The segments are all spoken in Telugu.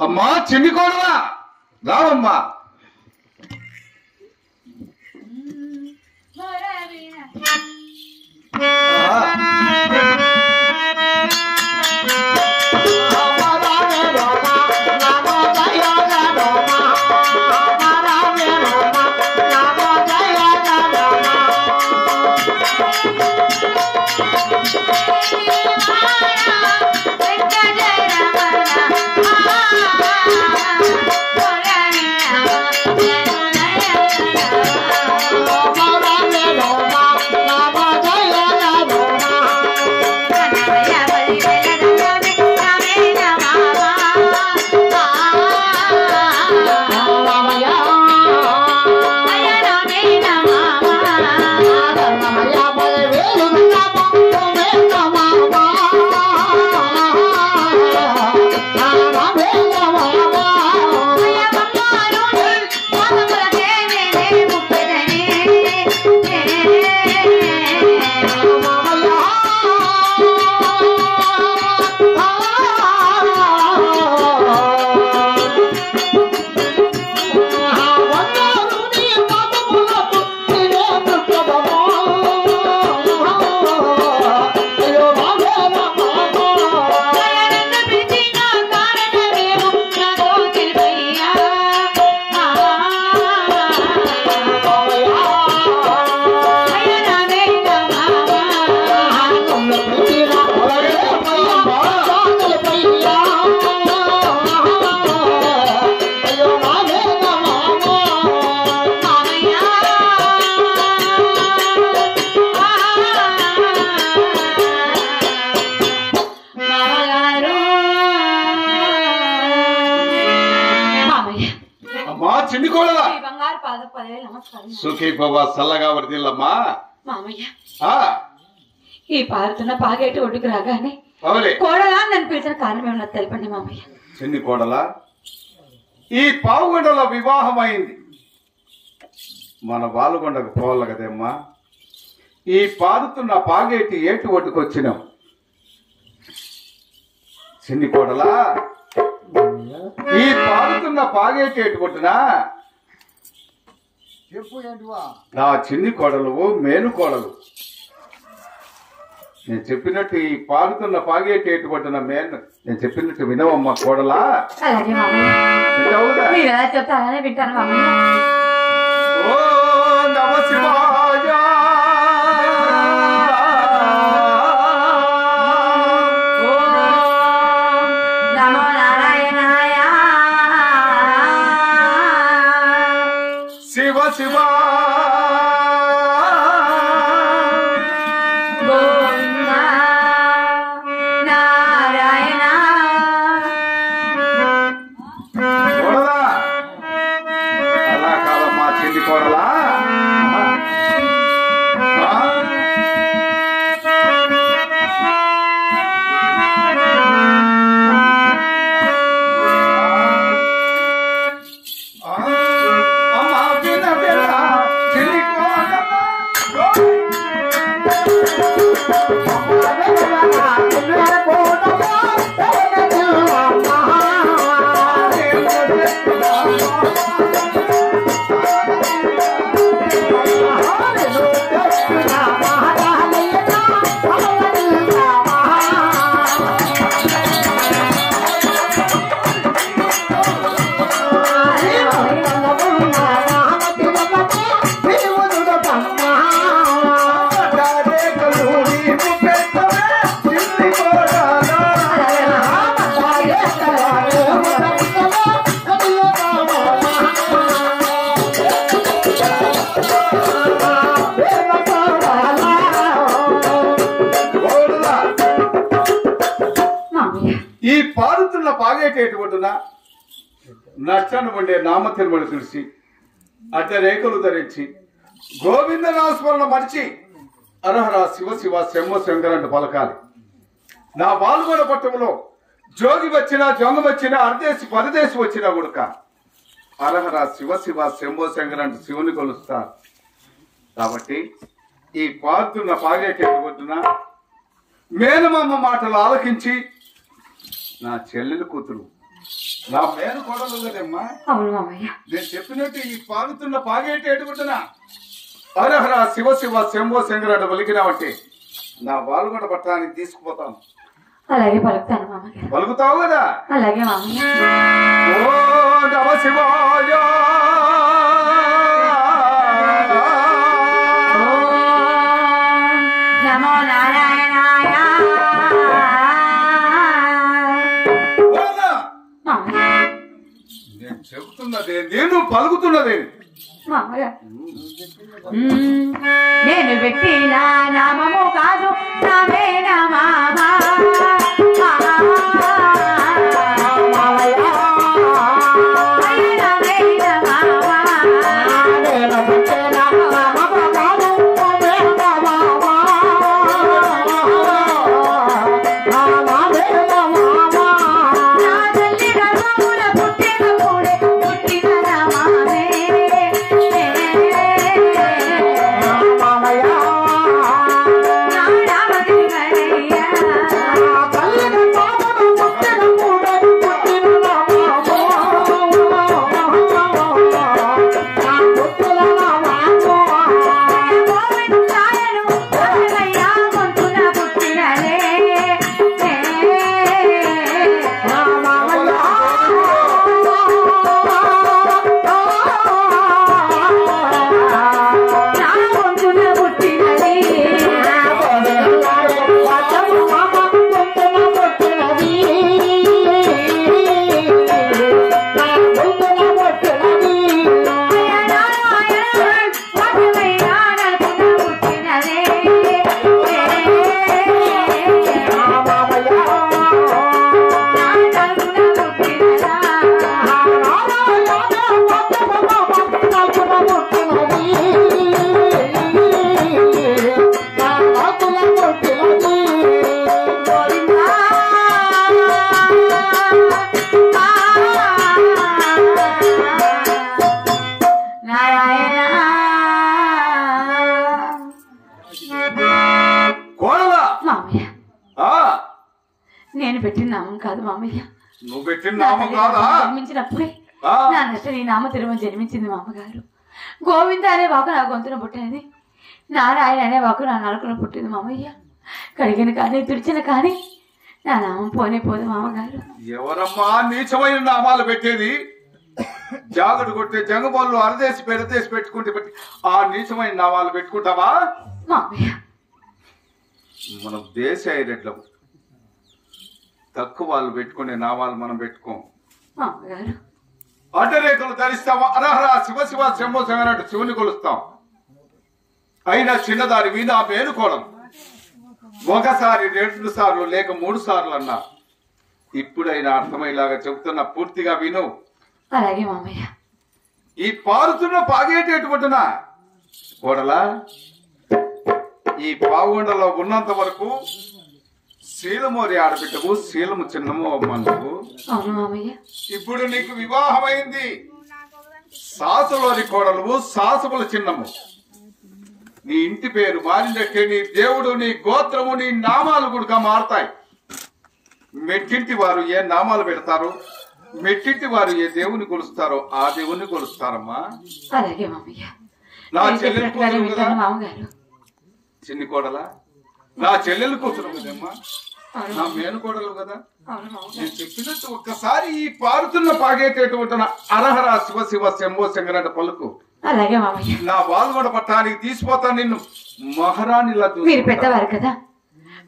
అమ్మా చిన్ని కోడలా రావమ్మా. చిన్ని కోడలా సుఖీ బాబా చల్లగా వర్దిల్లమ్మా. మామయ్య ఈ పారుతున్న పాగేటి ఒడ్డుకు రాగానే కోడలా నన్ను పిలిచిన కారణం ఏమన్నా తెలపండి మామయ్య. చిన్ని కోడలా ఈ పావుగొండలో వివాహం అయింది, మన బాలుగొండకు పోవాలి కదమ్మా. ఈ పారుతున్న పాగేటి ఏటి ఒడ్డుకు వచ్చినాం. చిన్ని కోడలా ఈ పారుతున్న పాగేటి ఏటి ఒడ్డునా నా చిన్ని కోడలు మేను కోడలు. నేను చెప్పినట్టు ఈ పారుతున్న పాగేటి ఏటి ఒడ్డున మేను నేను చెప్పినట్టు వినవమ్మా కోడలా. చెప్తానే వింటాను మామయ్య. ఓ నమ శివాయ నమో నారాయణాయ శివ శివ గోవింద నారాయణ. కోడలా అలా కాదమ్మా చిన్ని కోడలా. ఈ పారుతున్న పాగేటేటుకుంటున్నా నష్టను ఉండే నామ తిరుమల తెలిసి అడ్డ రేఖలు ధరించి గోవింద నామస్మరణ మరిచి అరహర శివ శివ శంభ శంకరంటు పలకాలి. నా బాలుగొండ పట్టణంలో జోగి వచ్చినా జొంగ వచ్చినా అర్దేశి పరదేశి వచ్చినా గుడక అరహర శివ శివ శంభో శంకరంటు శివుని కొలుస్తారు. కాబట్టి ఈ పారుతున్న పాగేటేటుకుంటున్నా మేనమామ మాటలు ఆలకించి నా చెల్లెలు కూతురు నా మేలు కోడలు కదమ్మా. అవును మామయ్య. నేను చెప్పినట్టు ఈ పాగుతున్న పాగేటి ఎడుకుంటున్నా హరహర శివ శివ శంభో శంకరాడు పలికినావంటే నా బాలుగొండ పట్టణానికి తీసుకుపోతాను. అలాగే పలుకుతాను మామయ్య. పలుకుతావు కదా? అలాగే మామయ్య. ఓ నమ శివాయ నమో నారాయణాయ. నేను చెబుతున్నదే, నేను పలుకుతున్నదే. మామయ్య నేను పెట్టిన నామము కాదు నామే నమః. నేను పెట్టిన నామం కాదు మామయ్య. నువ్వు పెట్టిన నామం కాదా? జన్మించినప్పుడే నా నష్టం ఈ నామ తిరుమల జన్మించింది మామగారు. గోవింద అనే వాకు నా గొంతున పుట్టినది, నారాయణ అనే వాకు నా నలుకున పుట్టింది మామయ్య. కడిగిన కానీ తుడిచిన కానీ నా నామం పోనే పోదు మామగారు. ఎవరమ్మా నీచమైన నామాలు పెట్టేది? జాగడు కొట్టే జంగబోళ్ళు అరదేసి పెరదేసి పెట్టుకుంటే ఆ నీచమైన నామాలు పెట్టుకుంటావా మామయ్య? మనం దేశ ఐరెడ్లం, తక్కువ వాళ్ళు పెట్టుకునే నామాలు మనం పెట్టుకోం మామగారు. అడ్డరేఖలు ధరిస్తావా? అరహర శివ శివ శంభో శంకరాడు శివుని కొలుస్తాం. అయినా చిన్నదాని నా మేలుకోవడం ఒకసారి 2 సార్లు లేక 3 సార్లు అన్నా. ఇప్పుడైనా అర్థమయ్యేలాగా చెబుతున్నా, పూర్తిగా విను. అలాగే మామయ్య. ఈ పారుతున్న పాగేటేటువంటినా కోడలా, ఈ పావుగొండలో ఉన్నంత వరకు శీలమోరి ఆడబిడ్డవు, శీలము చిన్నము అమ్మనువు. అవును మామయ్య. ఇప్పుడు నీకు వివాహమైంది. సాసులోని కోడలువు, సాసుల చిన్నము. నీ ఇంటి పేరు మారినట్టే నీ దేవుడు, నీ గోత్రము, నీ నామాలు కూడా మారుతాయి. మెట్టింటి వారు ఏ నామాలు పెడతారు, మెట్టింటి వారు ఏ దేవుని కొలుస్తారో ఆ దేవుని కొలుస్తారమ్మా. అలాగే మామయ్య. నా చెల్లెలు కూతురు కదా మామగారు. చిన్ని కోడల, నా చెల్లెలు కూతురు కదమ్మా, నా మేనకోడలు కదా. నేను చెప్పినట్టు ఒక్కసారి ఈ పారుతున్న పాగేటటువంటి అరహర శివ శివ శంభో శంకరాడు పలుకు. అలాగే మామయ్య. నా బాలుగొండ పట్టణానికి తీసిపోతాను నిన్ను. మహారాణిలా మీరు పెద్దవారు కదా,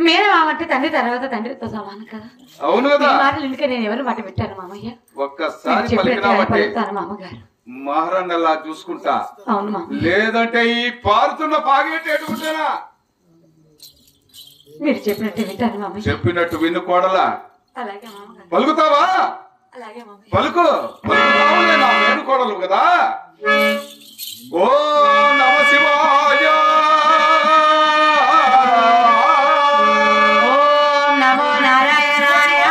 మేన మామంటే తండ్రి తర్వాత తండ్రితో సమానం కదా. అవును కదా. మాటలు ఇందుకే నేను ఎవరు మాట పెట్టాను మామయ్య. ఒక్కసారి పలికినామంటే మామగారు మహారాణిలా చూసుకుంటా. అవును మామయ్య. లేదంటే ఈ పారుతున్న పాగేటేటుకుంటేనా మీరు చెప్పినట్టు వింటాను మామయ్య. చెప్పినట్టు విను కోడలా. అలాగే మామగారు. పలుకుతావా? అలాగే మామయ్య. పలుకు. పలుకుతావులే, నా మేను కోడలు కదా. ఓ నమ శివాయ. ఓం నమో నారాయణాయ.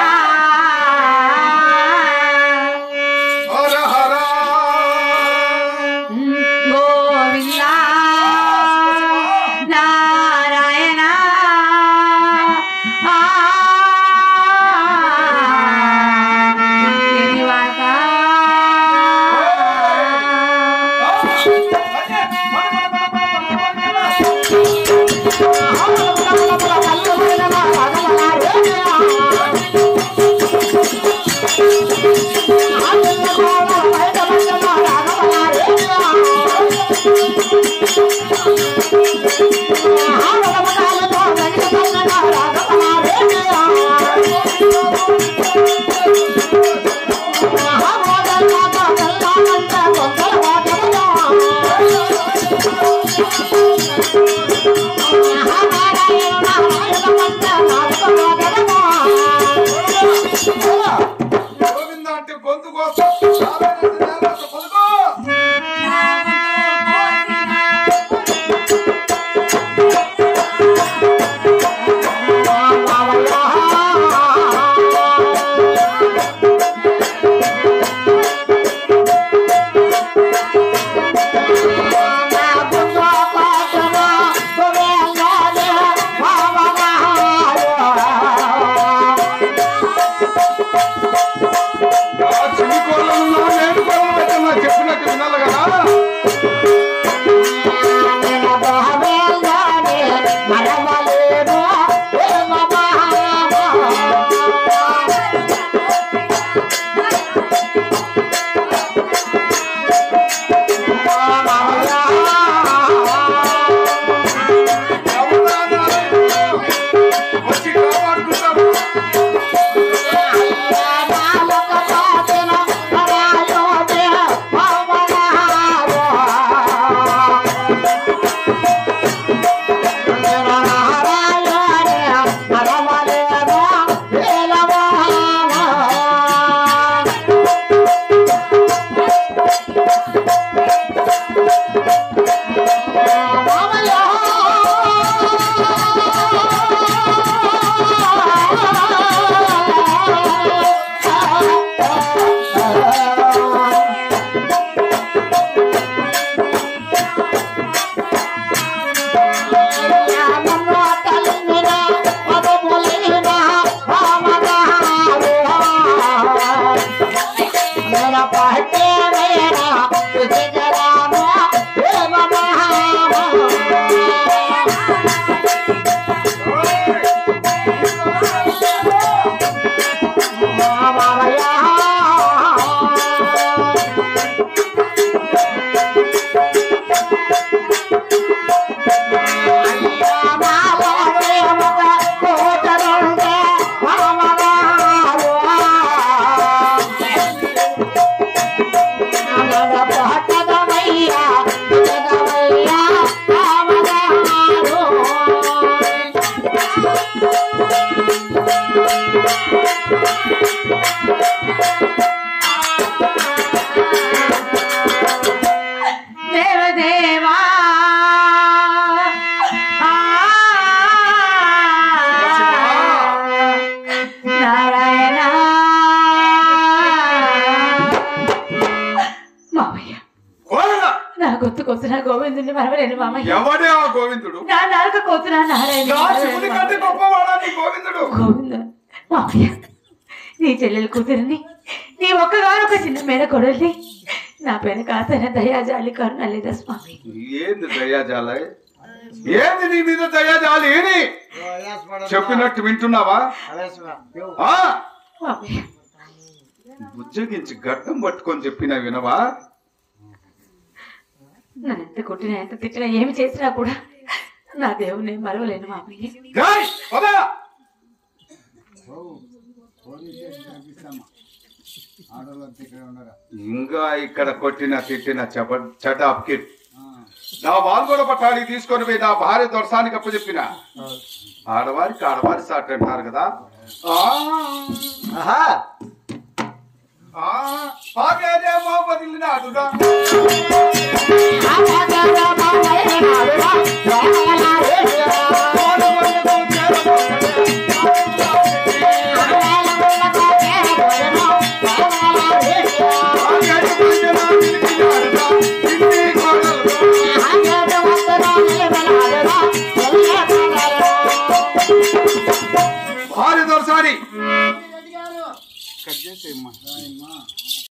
హర హర గోవింద నారాయణ. గుర్తుకొస్తున్నా గోవిందుని మరవలేను మామయ్య. ఎవడే ఆ గోవిందుడు? నా నాలుక కోతున్నా నారాయణ గోవిందుడు. గోవింద మామయ్య, నీ చెల్లెలు కూతురిని, నీ ఒక్కగానొక చిన్న మేడ కొడల్ని నా పైన కాస్తైన దయాజాలి కరుణ లేదా స్వామి? ఏంది దయాజాల? ఏంది నీ మీద దయాజాలి? ఏని చెప్పినట్టు వింటున్నావా? బుజ్జగించి గడ్డం పట్టుకొని చెప్పినా వినవా? నన్ను ఎంత కొట్టినా ఎంత తిట్టినా ఏమి చేసినా కూడా నా దేవుని మరవలేను మామయ్య. ఇంకా ఇక్కడ కొట్టిన తిట్టిన చటాప్కి నా వాళ్ళు కూడా పట్టాలి తీసుకొని పోయి నా భార్య దొరసానికి అప్పచెప్పిన. ఆడవారికి ఆడవారి సాట్ అంటారు కదా. బదిలినాడుగా